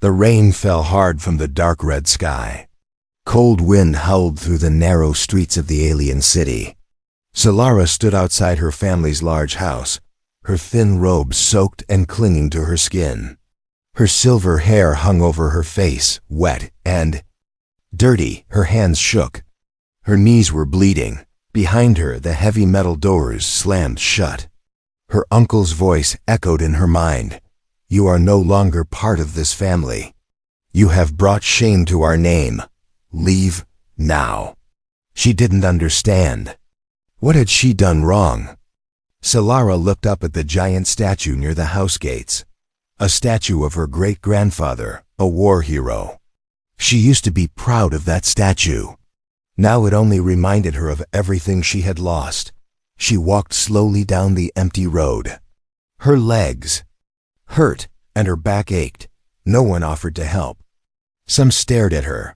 The rain fell hard from the dark red sky. Cold wind howled through the narrow streets of the alien city. Solara stood outside her family's large house, her thin robe soaked and clinging to her skin. Her silver hair hung over her face, wet and dirty. Her hands shook. Her knees were bleeding. Behind her, the heavy metal doors slammed shut. Her uncle's voice echoed in her mind. "You are no longer part of this family. You have brought shame to our name. Leave now." She didn't understand. What had she done wrong? Solara looked up at the giant statue near the house gates. A statue of her great-grandfather, a war hero. She used to be proud of that statue. Now it only reminded her of everything she had lost. She walked slowly down the empty road. Her legs hurt and her back ached. No one offered to help. Some stared at her.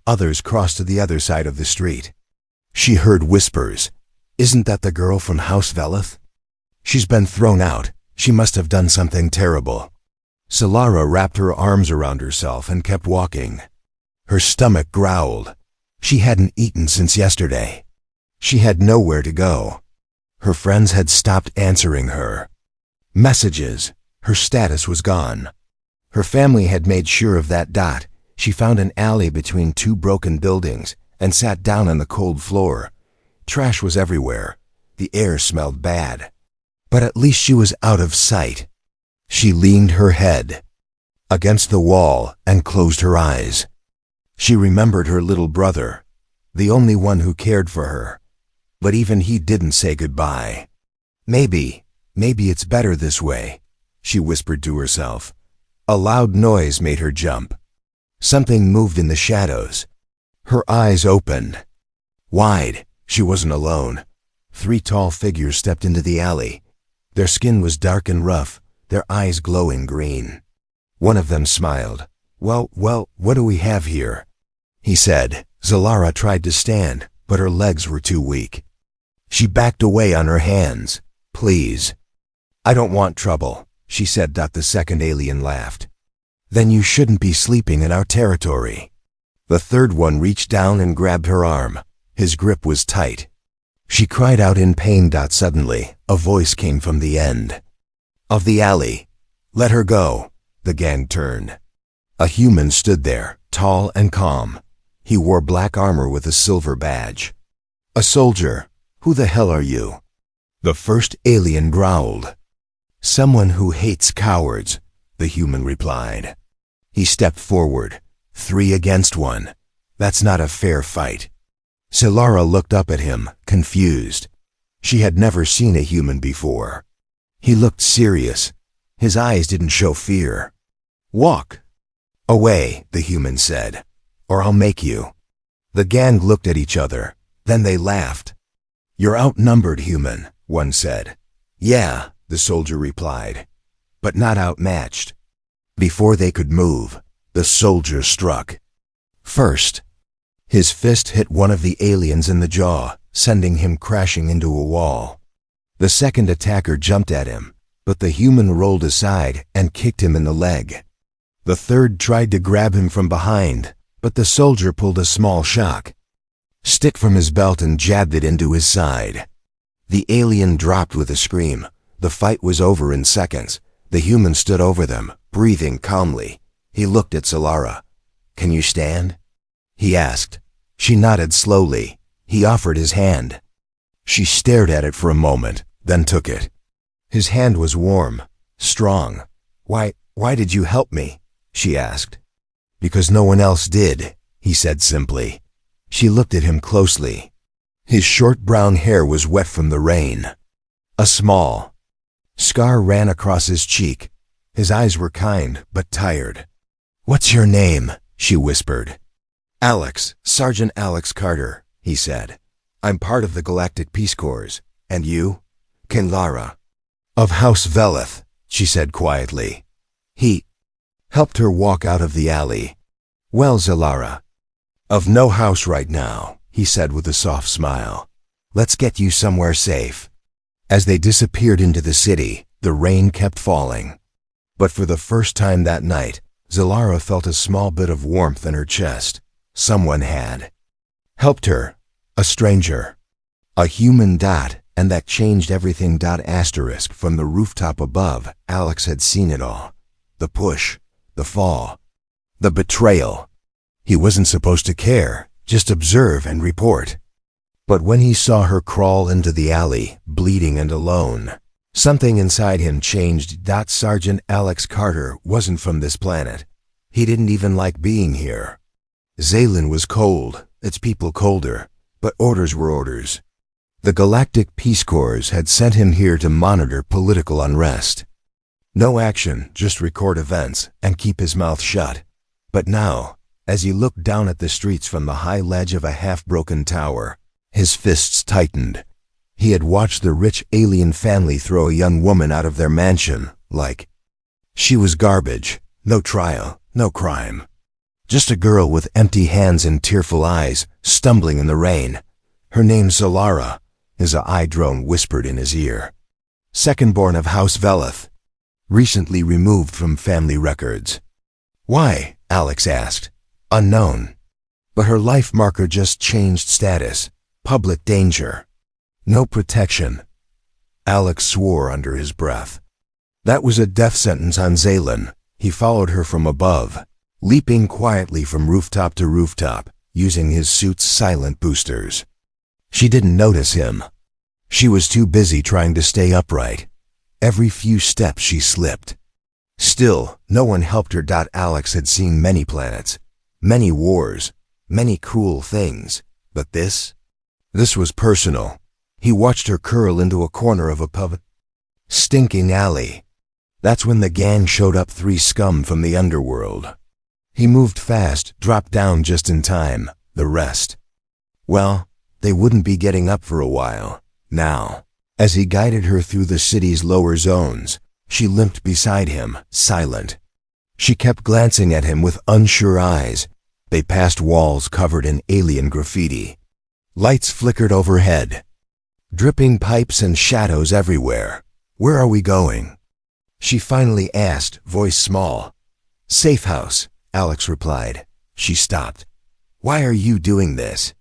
Others crossed to the other side of the street. She heard whispers. "Isn't that the girl from House Veleth? She's been thrown out. She must have done something terrible." Solara wrapped her arms around herself and kept walking. Her stomach growled. She hadn't eaten since yesterday. She had nowhere to go. Her friends had stopped answering her. Messages. Her status was gone. Her family had made sure of that. She found an alley between two broken buildings and sat down on the cold floor. Trash was everywhere. The air smelled bad. But at least she was out of sight. She leaned her head against the wall and closed her eyes. She remembered her little brother, the only one who cared for her. But even he didn't say goodbye. Maybe it's better this way," she whispered to herself. A loud noise made her jump. Something moved in the shadows. Her eyes opened wide. She wasn't alone. 3 tall figures stepped into the alley. Their skin was dark and rough, their eyes glowing green. One of them smiled. Well, what do we have here?" he said. Solara tried to stand, but her legs were too weak. She backed away on her hands. "Please." "I don't want trouble," she said. The second alien laughed. "Then you shouldn't be sleeping in our territory." The third one reached down and grabbed her arm. His grip was tight. She cried out in pain. Suddenly, a voice came from the end of the alley. "Let her go." The gang turned. A human stood there, tall and calm. He wore black armor with a silver badge. "A soldier. Who the hell are you?" The first alien growled. "Someone who hates cowards," the human replied. He stepped forward. 3 against 1. That's not a fair fight. Solara looked up at him, confused. She had never seen a human before. He looked serious. His eyes didn't show fear. "Walk away," the human said, "or I'll make you." The gang looked at each other. Then they laughed. "You're outnumbered, human," one said. "Yeah," the soldier replied, "but not outmatched." Before they could move, the soldier struck. First, his fist hit one of the aliens in the jaw, sending him crashing into a wall. The second attacker jumped at him, but the human rolled aside and kicked him in the leg. The third tried to grab him from behind, but the soldier pulled a small shock stick from his belt and jabbed it into his side. The alien dropped with a scream. The fight was over in seconds. The human stood over them, breathing calmly. He looked at Solara. "Can you stand?" he asked. She nodded slowly. He offered his hand. She stared at it for a moment, then took it. His hand was warm, strong. Why did you help me?" she asked. "Because no one else did," he said simply. She looked at him closely. His short brown hair was wet from the rain. A small scar ran across his cheek. His eyes were kind, but tired. "What's your name?" she whispered. "Alex, Sergeant Alex Carter," he said. "I'm part of the Galactic Peace Corps. And you?" "Kinlara." "Of House Veleth," she said quietly. He helped her walk out of the alley. "Well, Solara." "Of no house right now," he said with a soft smile. "Let's get you somewhere safe." As they disappeared into the city, the rain kept falling. But for the first time that night, Zalara felt a small bit of warmth in her chest. Someone had helped her. A stranger. A human. And that changed everything. Asterisk. From the rooftop above, Alex had seen it all. The push. The fall. The betrayal. He wasn't supposed to care, just observe and report. But when he saw her crawl into the alley, bleeding and alone, something inside him changed. Sergeant Alex Carter wasn't from this planet. He didn't even like being here. Zaylan was cold, its people colder, but orders were orders. The Galactic Peace Corps had sent him here to monitor political unrest. No action, just record events and keep his mouth shut. But now, as he looked down at the streets from the high ledge of a half-broken tower, his fists tightened. He had watched the rich alien family throw a young woman out of their mansion, like she was garbage. No trial, no crime. Just a girl with empty hands and tearful eyes, stumbling in the rain. Her name's Zalara, his eye drone whispered in his ear. Second-born of House Veleth. Recently removed from family records. Why? Alex asked. Unknown. But her life marker just changed status. Public danger. No protection. Alex swore under his breath. That was a death sentence on Zaylan. He followed her from above, leaping quietly from rooftop to rooftop, using his suit's silent boosters. She didn't notice him. She was too busy trying to stay upright. Every few steps she slipped. Still, no one helped her. Alex had seen many planets, many wars, many cruel things, but this was personal. He watched her curl into a corner of a stinking alley. That's when the gang showed up, 3 scum from the underworld. He moved fast, dropped down just in time. The rest, well, they wouldn't be getting up for a while. Now, as he guided her through the city's lower zones, she limped beside him, silent. She kept glancing at him with unsure eyes. They passed walls covered in alien graffiti. Lights flickered overhead. Dripping pipes and shadows everywhere. Where are we going? She finally asked, voice small. Safe house, Alex replied. She stopped. Why are you doing this?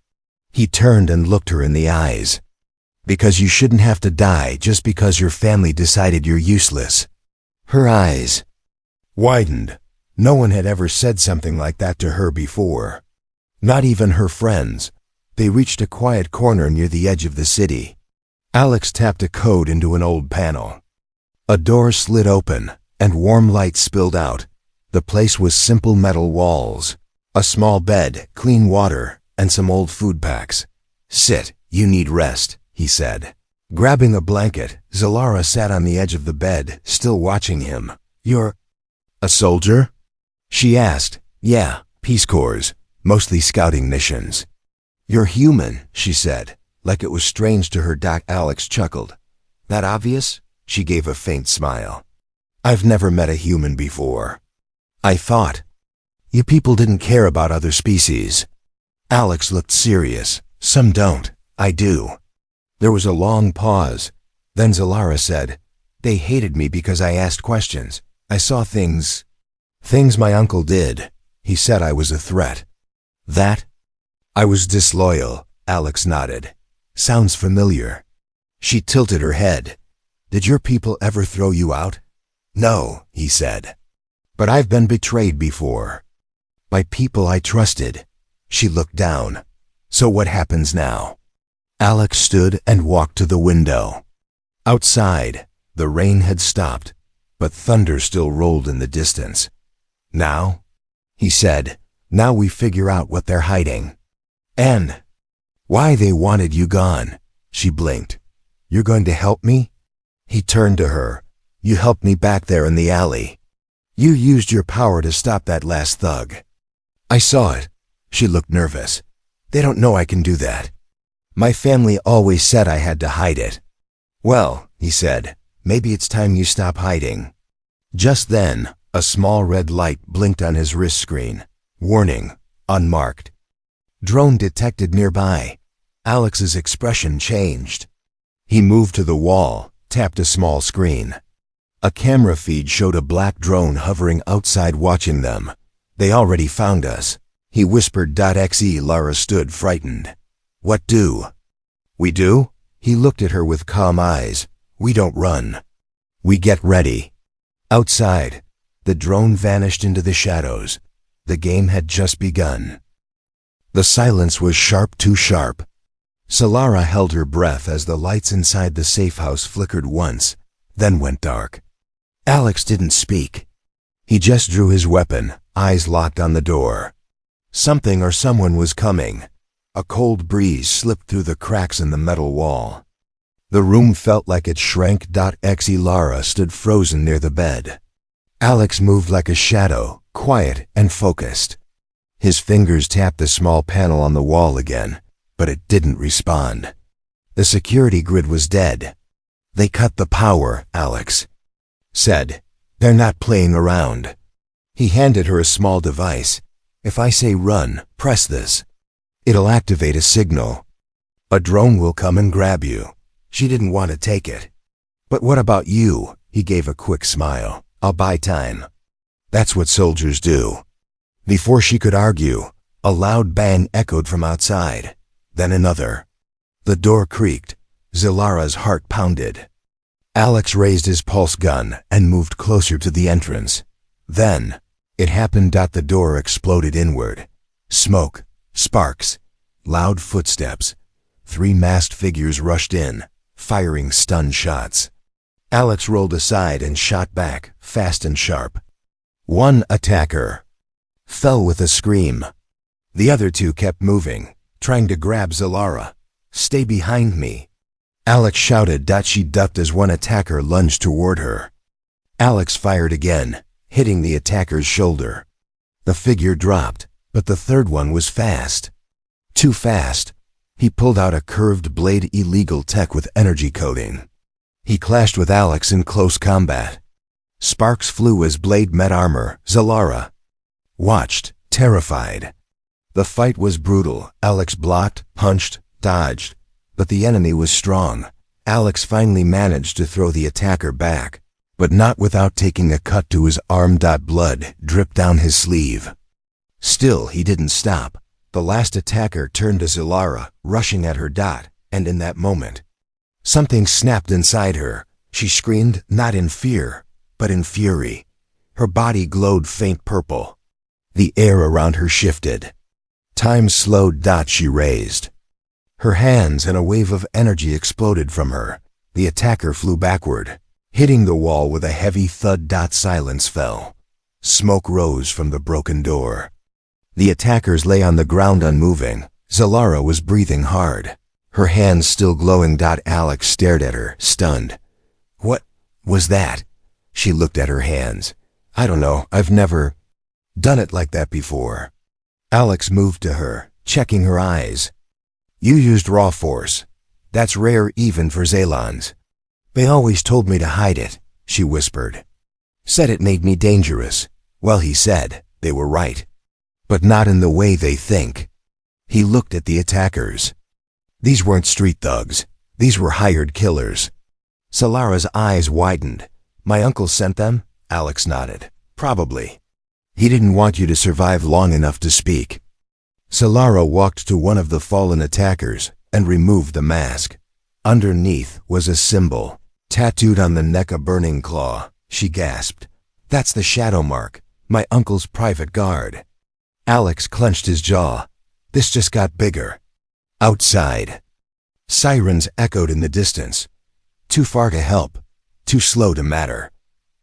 He turned and looked her in the eyes. Because you shouldn't have to die just because your family decided you're useless. Her eyes widened. No one had ever said something like that to her before. Not even her friends. They reached a quiet corner near the edge of the city. Alex tapped a code into an old panel. A door slid open, and warm light spilled out. The place was simple metal walls, a small bed, clean water, and some old food packs. Sit, you need rest, he said. Grabbing a blanket, Zalara sat on the edge of the bed, still watching him. You're a soldier? She asked. Yeah, Peace Corps, mostly scouting missions. You're human, she said, like it was strange to her. Alex chuckled. That obvious? She gave a faint smile. I've never met a human before. I thought you people didn't care about other species. Alex looked serious. Some don't. I do. There was a long pause. Then Zalara said, they hated me because I asked questions. I saw things my uncle did. He said I was a threat. That? I was disloyal, Alex nodded. Sounds familiar. She tilted her head. Did your people ever throw you out? No, he said. But I've been betrayed before. By people I trusted. She looked down. So what happens now? Alex stood and walked to the window. Outside, the rain had stopped, but thunder still rolled in the distance. Now? He said, now we figure out what they're hiding. And why they wanted you gone. She blinked. You're going to help me? He turned to her. You helped me back there in the alley. You used your power to stop that last thug. I saw it. She looked nervous. They don't know I can do that. My family always said I had to hide it. Well, he said, maybe it's time you stop hiding. Just then, a small red light blinked on his wrist screen. Warning, unmarked. Drone detected nearby. Alex's expression changed. He moved to the wall, tapped a small screen. A camera feed showed a black drone hovering outside watching them. They already found us, he whispered. Exe Lara stood frightened. What do? We do? He looked at her with calm eyes. We don't run. We get ready. Outside, the drone vanished into the shadows. The game had just begun. The silence was sharp, too sharp. Solara held her breath as the lights inside the safe house flickered once, then went dark. Alex didn't speak. He just drew his weapon, eyes locked on the door. Something or someone was coming. A cold breeze slipped through the cracks in the metal wall. The room felt like it shrank. Exe Lara stood frozen near the bed. Alex moved like a shadow, quiet and focused. His fingers tapped the small panel on the wall again, but it didn't respond. The security grid was dead. They cut the power, Alex said. They're not playing around. He handed her a small device. If I say run, press this. It'll activate a signal. A drone will come and grab you. She didn't want to take it. But what about you? He gave a quick smile. I'll buy time. That's what soldiers do. Before she could argue, a loud bang echoed from outside. Then another. The door creaked. Zalara's heart pounded. Alex raised his pulse gun and moved closer to the entrance. Then, it happened. The door exploded inward. Smoke, sparks, loud footsteps. 3 masked figures rushed in, firing stun shots. Alex rolled aside and shot back, fast and sharp. One attacker fell with a scream. The other 2 kept moving, trying to grab Zalara. Stay behind me, Alex shouted. She ducked as one attacker lunged toward her. Alex fired again, hitting the attacker's shoulder. The figure dropped, but the third one was fast. Too fast. He pulled out a curved blade, illegal tech with energy coating. He clashed with Alex in close combat. Sparks flew as blade met armor. Zalara watched, terrified. The fight was brutal. Alex blocked, punched, dodged, but the enemy was strong. Alex finally managed to throw the attacker back, but not without taking a cut to his arm. Blood dripped down his sleeve. Still, he didn't stop. The last attacker turned to Zalara, rushing at her. And in that moment, something snapped inside her. She screamed, not in fear, but in fury. Her body glowed faint purple. The air around her shifted. Time slowed. She raised her hands and a wave of energy exploded from her. The attacker flew backward, hitting the wall with a heavy thud. Silence fell. Smoke rose from the broken door. The attackers lay on the ground unmoving. Zalara was breathing hard, her hands still glowing. Alex stared at her, stunned. What was that? She looked at her hands. I don't know, I've never done it like that before. Alex moved to her, checking her eyes. You used raw force. That's rare even for Zalons. They always told me to hide it, she whispered. Said it made me dangerous. Well, he said, they were right. But not in the way they think. He looked at the attackers. These weren't street thugs. These were hired killers. Salara's eyes widened. My uncle sent them? Alex nodded. Probably. He didn't want you to survive long enough to speak. Solara walked to one of the fallen attackers and removed the mask. Underneath was a symbol, tattooed on the neck, a burning claw. She gasped. That's the shadow mark, my uncle's private guard. Alex clenched his jaw. This just got bigger. Outside, sirens echoed in the distance. Too far to help, too slow to matter.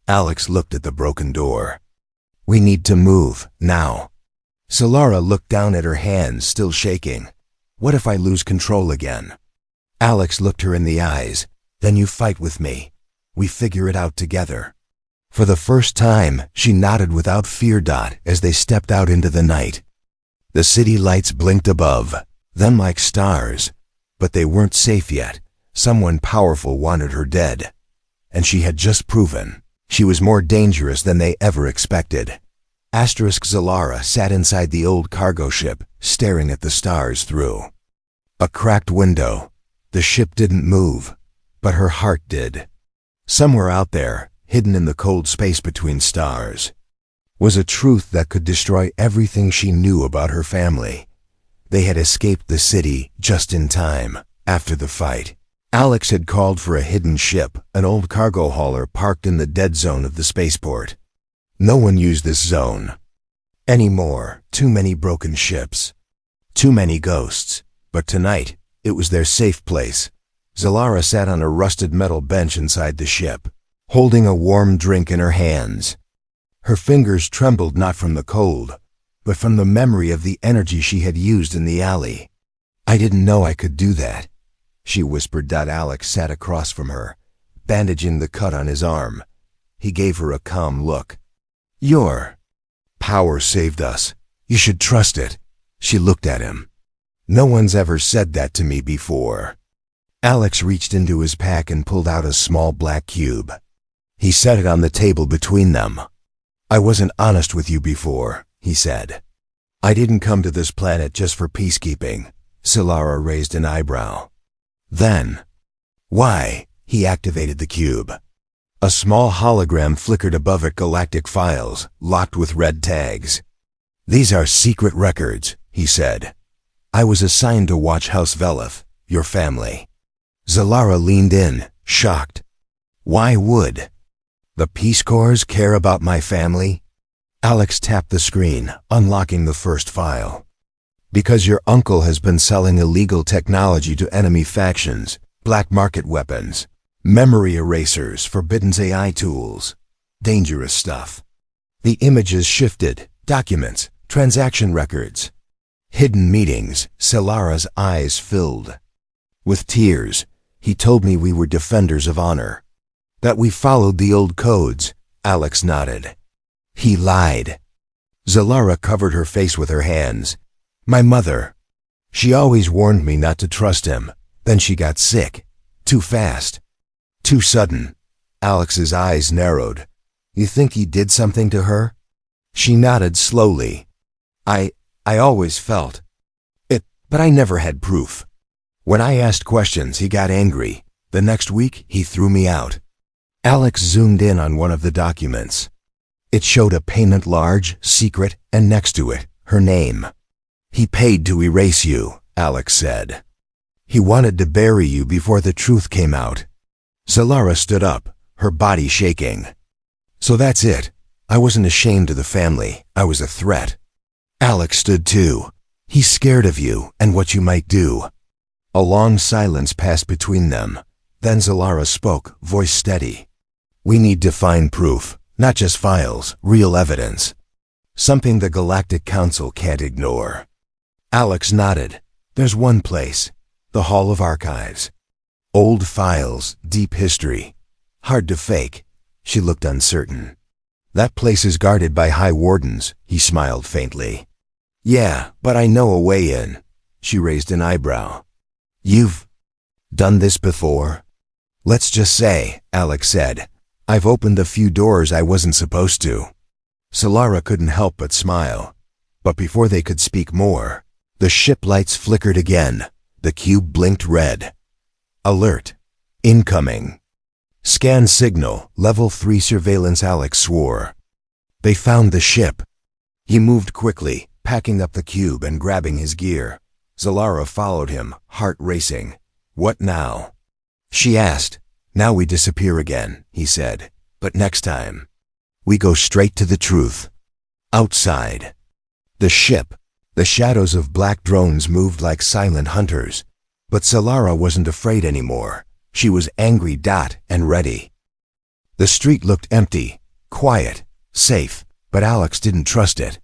Alex looked at the broken door. We need to move, now. Solara looked down at her hands, still shaking. What if I lose control again? Alex looked her in the eyes. Then you fight with me. We figure it out together. For the first time, she nodded without fear. As they stepped out into the night. The city lights blinked above, them like stars. But they weren't safe yet. Someone powerful wanted her dead. And she had just proven she was more dangerous than they ever expected. Zalara sat inside the old cargo ship, staring at the stars through a cracked window. The ship didn't move, but her heart did. Somewhere out there, hidden in the cold space between stars, was a truth that could destroy everything she knew about her family. They had escaped the city just in time. After the fight, Alex had called for a hidden ship, an old cargo hauler parked in the dead zone of the spaceport. No one used this zone anymore. Too many broken ships. Too many ghosts. But tonight, it was their safe place. Zalara sat on a rusted metal bench inside the ship, holding a warm drink in her hands. Her fingers trembled not from the cold, but from the memory of the energy she had used in the alley. "I didn't know I could do that," she whispered. Alex sat across from her, bandaging the cut on his arm. He gave her a calm look. "Your power saved us. You should trust it." She looked at him. "No one's ever said that to me before." Alex reached into his pack and pulled out a small black cube. He set it on the table between them. "I wasn't honest with you before," he said. "I didn't come to this planet just for peacekeeping." Zalara raised an eyebrow. "Then, why?" He activated the cube. A small hologram flickered above it. Galactic files, locked with red tags. "These are secret records," he said. "I was assigned to watch House Velith, your family." Zalara leaned in, shocked. "Why would the Peace Corps care about my family?" Alex tapped the screen, unlocking the first file. "Because your uncle has been selling illegal technology to enemy factions, black market weapons, memory erasers, forbidden AI tools, dangerous stuff." The images shifted, documents, transaction records, hidden meetings. Zalara's eyes filled with tears. "He told me we were defenders of honor, that we followed the old codes." Alex nodded. "He lied." Zalara covered her face with her hands. "My mother. She always warned me not to trust him. Then she got sick. Too fast. Too sudden." Alex's eyes narrowed. "You think he did something to her?" She nodded slowly. I always felt it, but I never had proof. When I asked questions, he got angry. The next week, he threw me out." Alex zoomed in on one of the documents. It showed a payment, large, secret, and next to it, her name. "He paid to erase you," Alex said. "He wanted to bury you before the truth came out." Zalara stood up, her body shaking. "So that's it. I wasn't ashamed of the family. I was a threat." Alex stood too. "He's scared of you and what you might do." A long silence passed between them. Then Zalara spoke, voice steady. "We need to find proof, not just files, real evidence. Something the Galactic Council can't ignore." Alex nodded. "There's one place. The Hall of Archives. Old files, deep history. Hard to fake." She looked uncertain. "That place is guarded by high wardens," he smiled faintly. "Yeah, but I know a way in." She raised an eyebrow. "You've done this before?" "Let's just say," Alex said, "I've opened a few doors I wasn't supposed to." Zalara couldn't help but smile. But before they could speak more, the ship lights flickered again. The cube blinked red. "Alert. Incoming. Scan signal, level 3 surveillance." Alex swore. They found the ship. He moved quickly, packing up the cube and grabbing his gear. Zalara followed him, heart racing. "What now?" she asked. "Now we disappear again," he said. "But next time, we go straight to the truth." Outside the ship, the shadows of black drones moved like silent hunters. But Zalara wasn't afraid anymore. She was angry, and ready. The street looked empty, quiet, safe, but Alex didn't trust it.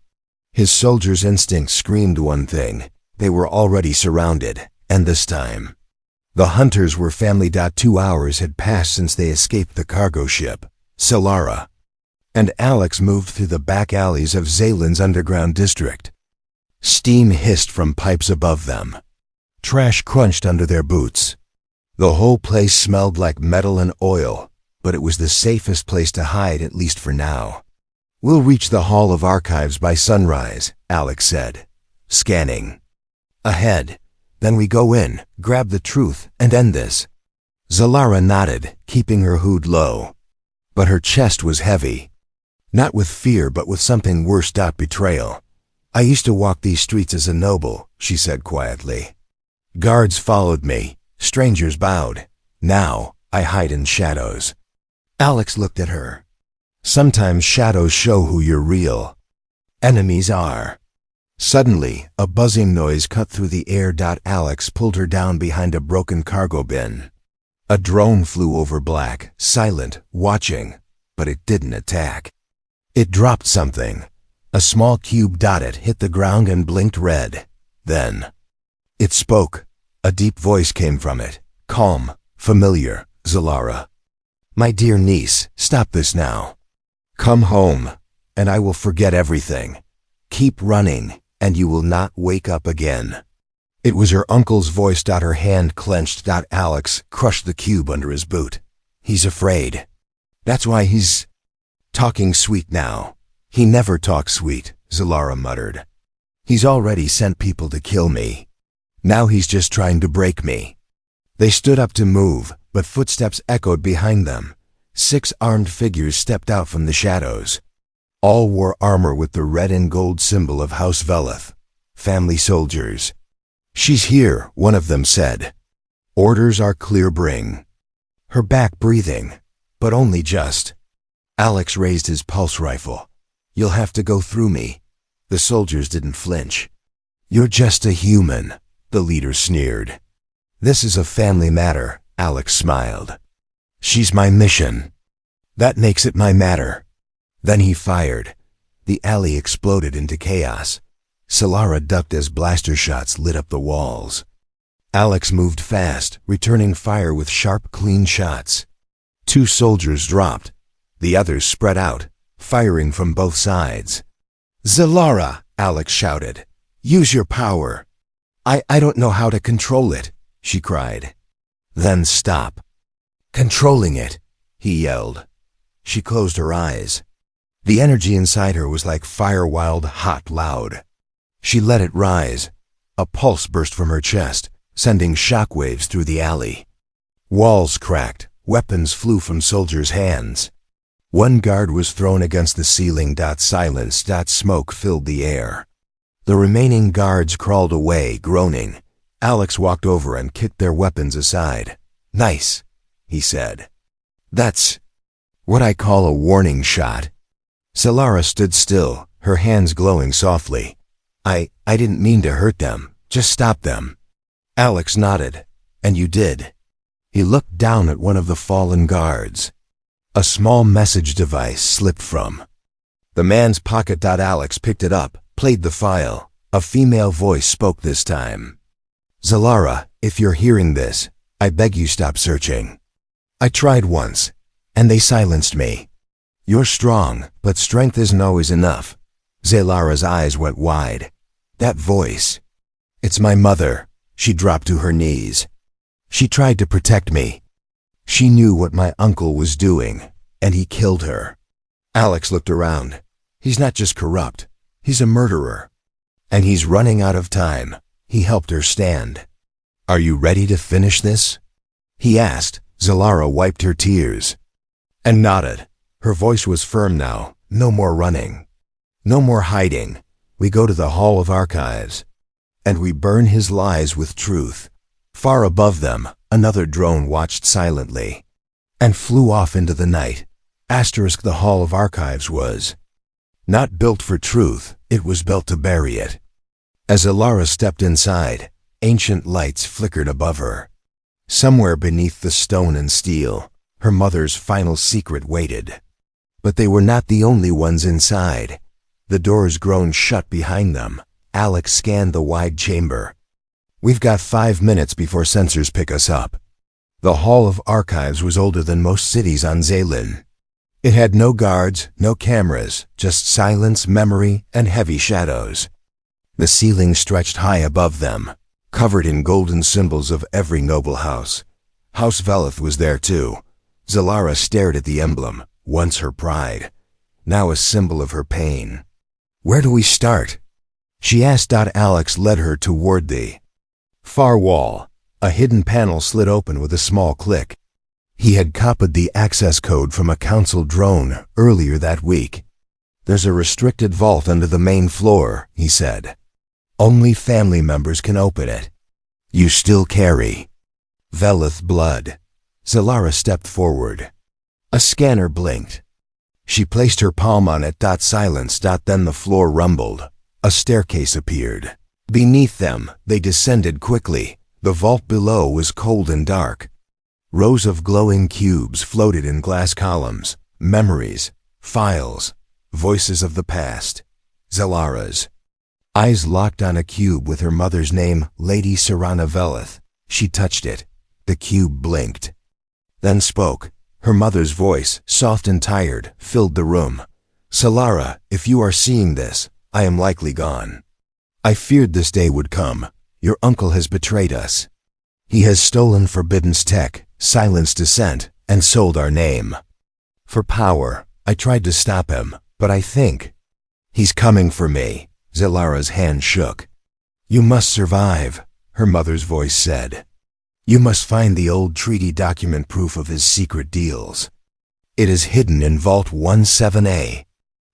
His soldier's instinct screamed one thing. They were already surrounded, and this time, the hunters were family. 2 hours had passed since they escaped the cargo ship, Zalara, and Alex moved through the back alleys of Zaylin's underground district. Steam hissed from pipes above them. Trash crunched under their boots. The whole place smelled like metal and oil, but it was the safest place to hide, at least for now. "We'll reach the Hall of Archives by sunrise," Alex said, scanning ahead. "Then we go in, grab the truth, and end this." Zalara nodded, keeping her hood low. But her chest was heavy. Not with fear, but with something worse. Betrayal. I used to walk these streets as a noble, she said quietly. Guards followed me. Strangers bowed. Now, I hide in shadows. Alex looked at her. Sometimes shadows show who your real enemies are. Suddenly, a buzzing noise cut through the air. Alex pulled her down behind a broken cargo bin. A drone flew over, black, silent, watching, but it didn't attack. It dropped something. A small cube. It hit the ground and blinked red. Then, it spoke. A deep voice came from it. Calm, familiar. Zalara. My dear niece, stop this now. Come home, and I will forget everything. Keep running, and you will not wake up again. It was her uncle's voice. Her hand clenched. Alex crushed the cube under his boot. He's afraid. That's why he's talking sweet now. He never talks sweet, Zalara muttered. He's already sent people to kill me. Now he's just trying to break me. They stood up to move, but footsteps echoed behind them. 6 armed figures stepped out from the shadows. All wore armor with the red and gold symbol of House Veleth. Family soldiers. She's here, one of them said. Orders are clear, bring her back. Breathing, but only just. Alex raised his pulse rifle. You'll have to go through me. The soldiers didn't flinch. You're just a human, the leader sneered. This is a family matter, Alex smiled. She's my mission. That makes it my matter. Then he fired. The alley exploded into chaos. Zalara ducked as blaster shots lit up the walls. Alex moved fast, returning fire with sharp, clean shots. 2 soldiers dropped. The others spread out, firing from both sides. Zalara, Alex shouted. Use your power. I don't know how to control it, she cried. Then stop controlling it, he yelled. She closed her eyes. The energy inside her was like fire, wild, hot, loud. She let it rise. A pulse burst from her chest, sending shockwaves through the alley. Walls cracked, weapons flew from soldiers' hands. One guard was thrown against the ceiling. Silence. Smoke filled the air. The remaining guards crawled away, groaning. Alex walked over and kicked their weapons aside. Nice, he said. That's what I call a warning shot. Zalara stood still, her hands glowing softly. I didn't mean to hurt them, just stop them. Alex nodded. And you did. He looked down at one of the fallen guards. A small message device slipped from the man's pocket. Alex picked it up, played the file. A female voice spoke this time. Zalara, if you're hearing this, I beg you stop searching. I tried once, and they silenced me. You're strong, but strength isn't always enough. Zalara's eyes went wide. That voice. It's my mother. She dropped to her knees. She tried to protect me. She knew what my uncle was doing, and he killed her. Alex looked around. He's not just corrupt. He's a murderer. And he's running out of time. He helped her stand. Are you ready to finish this? He asked. Zalara wiped her tears and nodded. Her voice was firm now. No more running. No more hiding. We go to the Hall of Archives. And we burn his lies with truth. Far above them, another drone watched silently and flew off into the night. The Hall of Archives was not built for truth, it was built to bury it. As Zalara stepped inside, ancient lights flickered above her. Somewhere beneath the stone and steel, her mother's final secret waited. But they were not the only ones inside. The doors groaned shut behind them. Alex scanned the wide chamber. We've got 5 minutes before sensors pick us up. The Hall of Archives was older than most cities on Zaylin. It had no guards, no cameras, just silence, memory, and heavy shadows. The ceiling stretched high above them, covered in golden symbols of every noble house. House Veleth was there too. Zalara stared at the emblem, once her pride, now a symbol of her pain. Where do we start? She asked. Alex led her toward the far wall. A hidden panel slid open with a small click. He had copied the access code from a council drone earlier that week. "There's a restricted vault under the main floor," he said. "Only family members can open it. You still carry Velith blood." Zalara stepped forward. A scanner blinked. She placed her palm on it. Silence. Then the floor rumbled. A staircase appeared. Beneath them, they descended quickly. The vault below was cold and dark. Rows of glowing cubes floated in glass columns. Memories, files, voices of the past. Zalara's eyes locked on a cube with her mother's name, Lady Serana Velith. She touched it. The cube blinked, then spoke. Her mother's voice, soft and tired, filled the room. "Zalara, if you are seeing this, I am likely gone. I feared this day would come. Your uncle has betrayed us. He has stolen Forbidden's tech, silenced dissent, and sold our name. For power, I tried to stop him, but I think he's coming for me." Zalara's hand shook. "You must survive," her mother's voice said. "You must find the old treaty document proof of his secret deals. It is hidden in Vault 17A.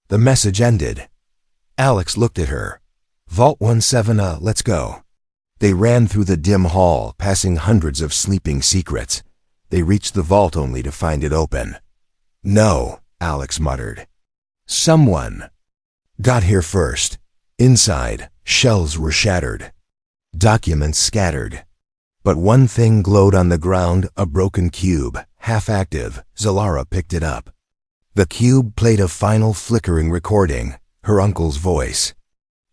The message ended. Alex looked at her. "Vault 17A, let's go." They ran through the dim hall, passing hundreds of sleeping secrets. They reached the vault only to find it open. "No," Alex muttered. "Someone got here first." Inside, shelves were shattered. Documents scattered. But one thing glowed on the ground, a broken cube, half-active. Zalara picked it up. The cube played a final flickering recording, her uncle's voice.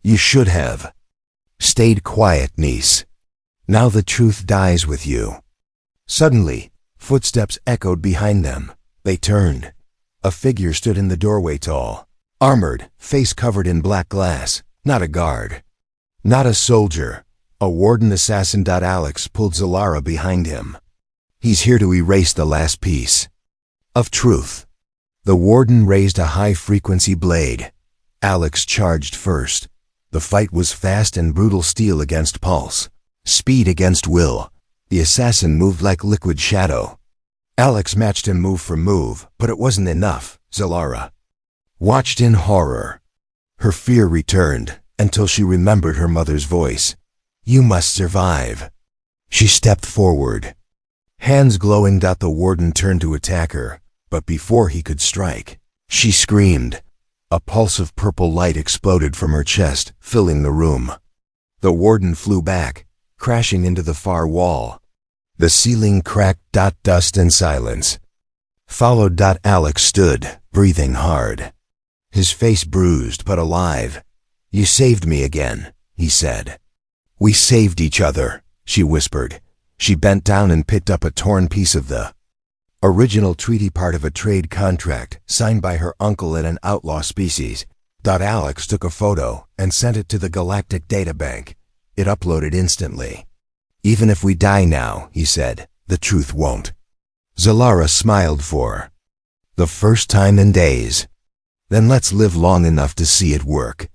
"You should have stayed quiet, niece. Now the truth dies with you." Suddenly, footsteps echoed behind them. They turned. A figure stood in the doorway, tall, armored, face covered in black glass. Not a guard. Not a soldier. A warden assassin. Alex pulled Zalara behind him. "He's here to erase the last piece of truth." The warden raised a high-frequency blade. Alex charged first. The fight was fast and brutal, steel against pulse, speed against will. The assassin moved like liquid shadow. Alex matched him move for move, but it wasn't enough. Zalara watched in horror. Her fear returned until she remembered her mother's voice. "You must survive." She stepped forward. Hands glowing. The warden turned to attack her, but before he could strike, she screamed. A pulse of purple light exploded from her chest, filling the room. The warden flew back, crashing into the far wall. The ceiling cracked. Dust and silence followed. Alex stood, breathing hard. His face bruised but alive. "You saved me again," he said. "We saved each other," she whispered. She bent down and picked up a torn piece of the original treaty, part of a trade contract signed by her uncle and an outlaw species. Alex took a photo and sent it to the Galactic Databank. It uploaded instantly. "Even if we die now," he said, "the truth won't." Zalara smiled for the first time in days. "Then let's live long enough to see it work."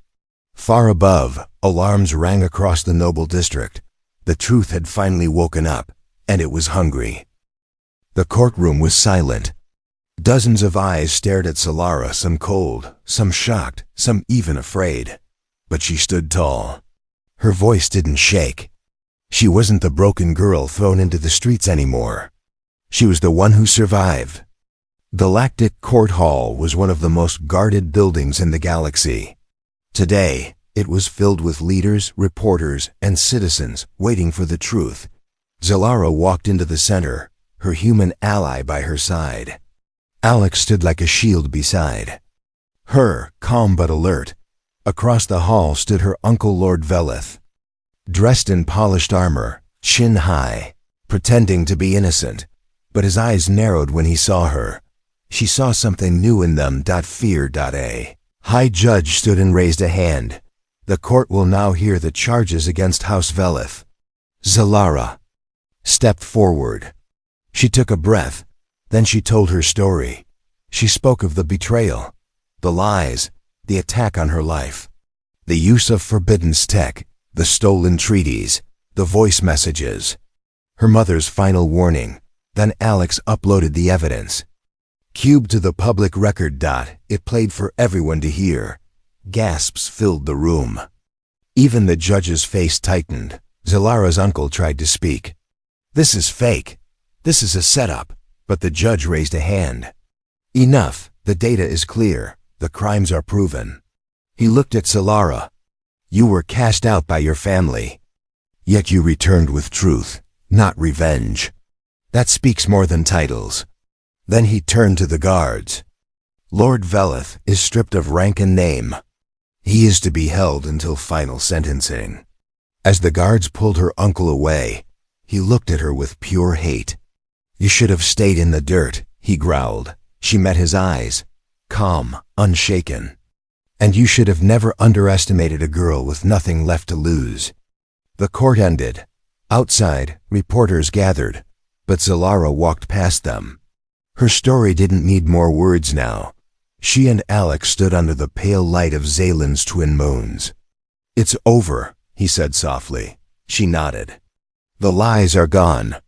Far above, alarms rang across the noble district. The truth had finally woken up, and it was hungry. The courtroom was silent. Dozens of eyes stared at Zalara, some cold, some shocked, some even afraid. But she stood tall. Her voice didn't shake. She wasn't the broken girl thrown into the streets anymore. She was the one who survived. Galactic Court Hall was one of the most guarded buildings in the galaxy. Today, it was filled with leaders, reporters, and citizens waiting for the truth. Zalara walked into the center, her human ally by her side. Alex stood like a shield beside her, calm but alert. Across the hall stood her uncle, Lord Velith, dressed in polished armor, chin high, pretending to be innocent. But his eyes narrowed when he saw her. She saw something new in them. Fear. A high judge stood and raised a hand. "The court will now hear the charges against House Velith." Zalara stepped forward. She took a breath. Then she told her story. She spoke of the betrayal, the lies, the attack on her life, the use of Forbidden's tech, the stolen treaties, the voice messages. Her mother's final warning: Then Alex uploaded the evidence. Cube to the public record. It played for everyone to hear. Gasps filled the room. Even the judge's face tightened. Zalara's uncle tried to speak. "This is fake. This is a setup." But the judge raised a hand. "Enough. The data is clear. The crimes are proven." He looked at Zalara. "You were cast out by your family. Yet you returned with truth, not revenge. That speaks more than titles." Then he turned to the guards. "Lord Veleth is stripped of rank and name. He is to be held until final sentencing." As the guards pulled her uncle away, he looked at her with pure hate. "You should have stayed in the dirt," he growled. She met his eyes, calm, unshaken. "And you should have never underestimated a girl with nothing left to lose." The court ended. Outside, reporters gathered, but Zalara walked past them. Her story didn't need more words now. She and Alex stood under the pale light of Zaylen's twin moons. "It's over," he said softly. She nodded. "The lies are gone."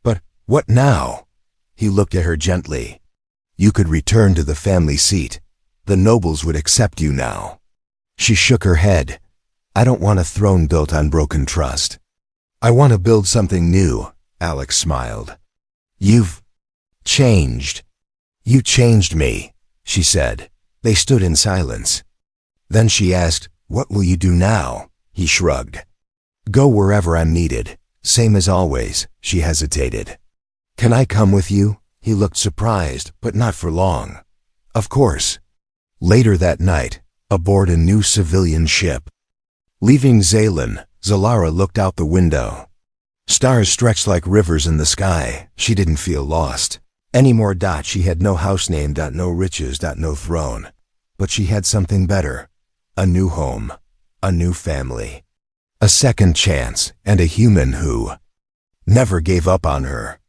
"But what now?" He looked at her gently. "You could return to the family seat. The nobles would accept you now." She shook her head. "I don't want a throne built on broken trust. I want to build something new." Alex smiled. "You've changed. You changed me," she said. They stood in silence. Then she asked, "What will you do now?" He shrugged. "Go wherever I'm needed. Same as always." She hesitated. "Can I come with you?" He looked surprised, but not for long. "Of course." Later that night, aboard a new civilian ship. Leaving Zaylen, Zalara looked out the window. Stars stretched like rivers in the sky. She didn't feel lost anymore. She had no house name, no riches, no throne. But she had something better. A new home. A new family. A second chance, and a human who never gave up on her.